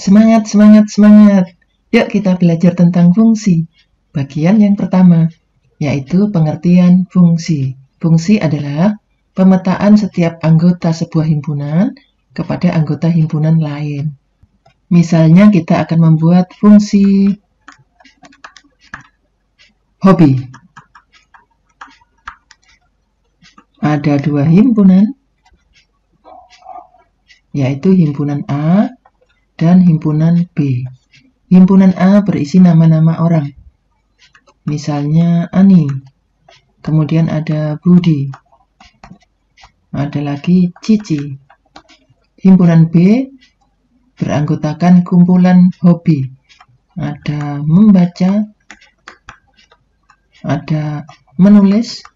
Semangat, semangat, semangat. Yuk kita belajar tentang fungsi. Bagian yang pertama, yaitu pengertian fungsi. Fungsi adalah pemetaan setiap anggota sebuah himpunan kepada anggota himpunan lain. Misalnya kita akan membuat fungsi hobi. Ada dua himpunan, yaitu himpunan A dan himpunan B. Himpunan A berisi nama-nama orang. Misalnya Ani. Kemudian ada Budi. Ada lagi Cici. Himpunan B beranggotakan kumpulan hobi. Ada membaca, ada menulis,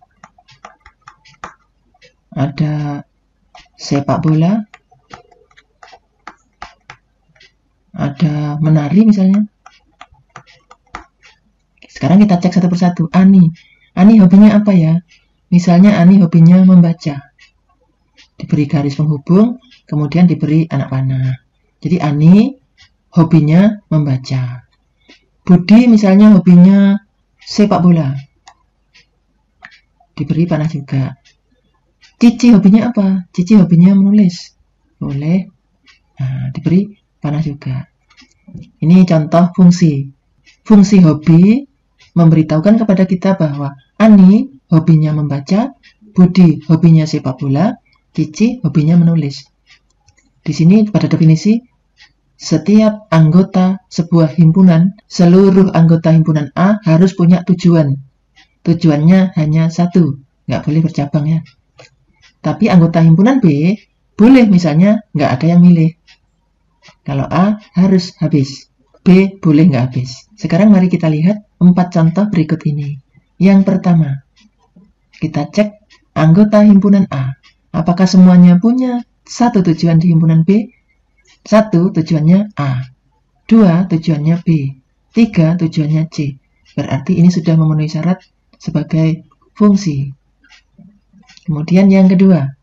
ada sepak bola, ada menari misalnya. Sekarang kita cek satu persatu. Ani hobinya apa ya? Misalnya Ani hobinya membaca. Diberi garis penghubung, kemudian diberi anak panah. Jadi Ani hobinya membaca. Budi misalnya hobinya sepak bola. Diberi panah juga. Cici hobinya apa? Cici hobinya menulis. Boleh. Nah, diberi panah juga. Ini contoh fungsi. Fungsi hobi memberitahukan kepada kita bahwa Ani hobinya membaca, Budi hobinya sepak bola, Cici hobinya menulis. Di sini pada definisi, setiap anggota sebuah himpunan, seluruh anggota himpunan A harus punya tujuan. Tujuannya hanya satu, nggak boleh bercabang ya. Tapi anggota himpunan B, boleh misalnya nggak ada yang milih. Kalau A harus habis, B boleh nggak habis. Sekarang mari kita lihat 4 contoh berikut ini. Yang pertama, kita cek anggota himpunan A. Apakah semuanya punya satu tujuan di himpunan B? 1 tujuannya A, 2 tujuannya B, 3 tujuannya C. Berarti ini sudah memenuhi syarat sebagai fungsi. Kemudian yang kedua,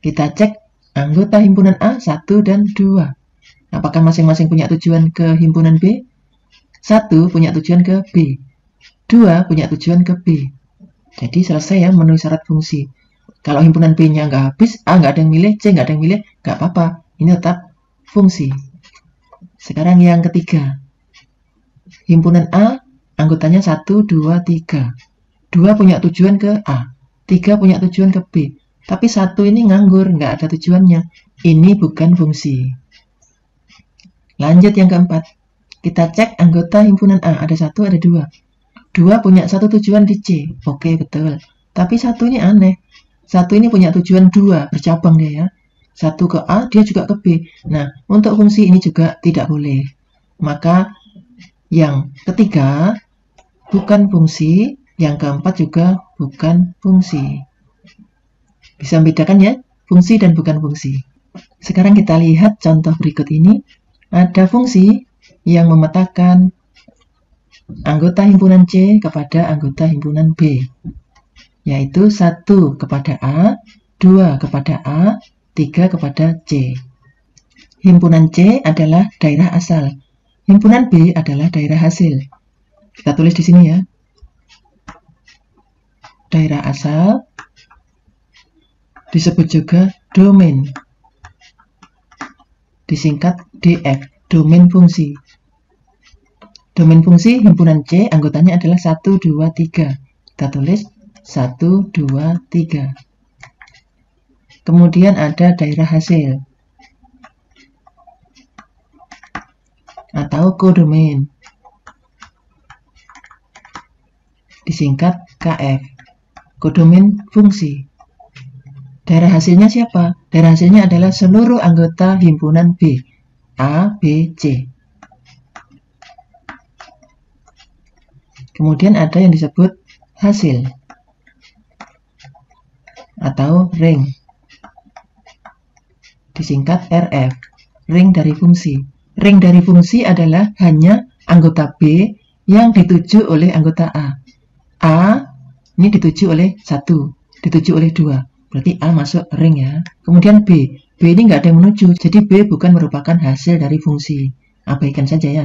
kita cek anggota himpunan A 1 dan 2. Apakah masing-masing punya tujuan ke himpunan B? 1 punya tujuan ke B, 2 punya tujuan ke B. Jadi selesai ya memenuhi syarat fungsi. Kalau himpunan B-nya nggak habis, A nggak ada yang milih, C nggak ada yang milih, nggak apa-apa. Ini tetap fungsi. Sekarang yang ketiga. Himpunan A, anggotanya 1, 2, 3. 2 punya tujuan ke A, 3 punya tujuan ke B. Tapi 1 ini nganggur, nggak ada tujuannya. Ini bukan fungsi. Lanjut yang keempat. Kita cek anggota himpunan A. Ada 1, ada 2. 2 punya satu tujuan di C. Oke, betul. Tapi 1 ini aneh. 1 ini punya tujuan 2, bercabang dia ya. 1 ke A, dia juga ke B. Nah, untuk fungsi ini juga tidak boleh. Maka yang ketiga bukan fungsi, yang keempat juga bukan fungsi. Bisa membedakan ya, fungsi dan bukan fungsi. Sekarang kita lihat contoh berikut ini. Ada fungsi yang memetakan anggota himpunan C kepada anggota himpunan B. Yaitu 1 kepada A, 2 kepada A, 3 kepada C. Himpunan C adalah daerah asal. Himpunan B adalah daerah hasil. Kita tulis di sini ya. Daerah asal disebut juga domain. Disingkat DF, domain fungsi. Domain fungsi himpunan C anggotanya adalah 1, 2, 3. Kita tulis 1, 2, 3. Kemudian ada daerah hasil atau kodomain, disingkat KF, kodomain fungsi. Daerah hasilnya siapa? Daerah hasilnya adalah seluruh anggota himpunan B, A, B, C. Kemudian ada yang disebut hasil atau ring, disingkat RF, ring dari fungsi. Ring dari fungsi adalah hanya anggota B yang dituju oleh anggota A. A ini dituju oleh 1, dituju oleh 2. Berarti A masuk ring ya. Kemudian B ini nggak ada yang menuju, jadi B bukan merupakan hasil dari fungsi. abaikan saja ya.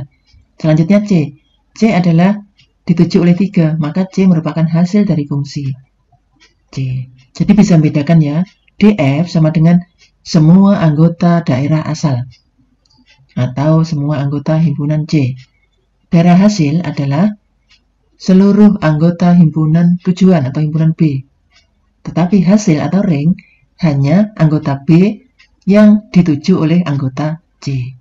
Selanjutnya C. C adalah dituju oleh 3, maka C merupakan hasil dari fungsi C. Jadi bisa membedakan ya, DF sama dengan semua anggota daerah asal atau semua anggota himpunan C. Daerah hasil adalah seluruh anggota himpunan tujuan atau himpunan B. Tetapi hasil atau ring hanya anggota B yang dituju oleh anggota C.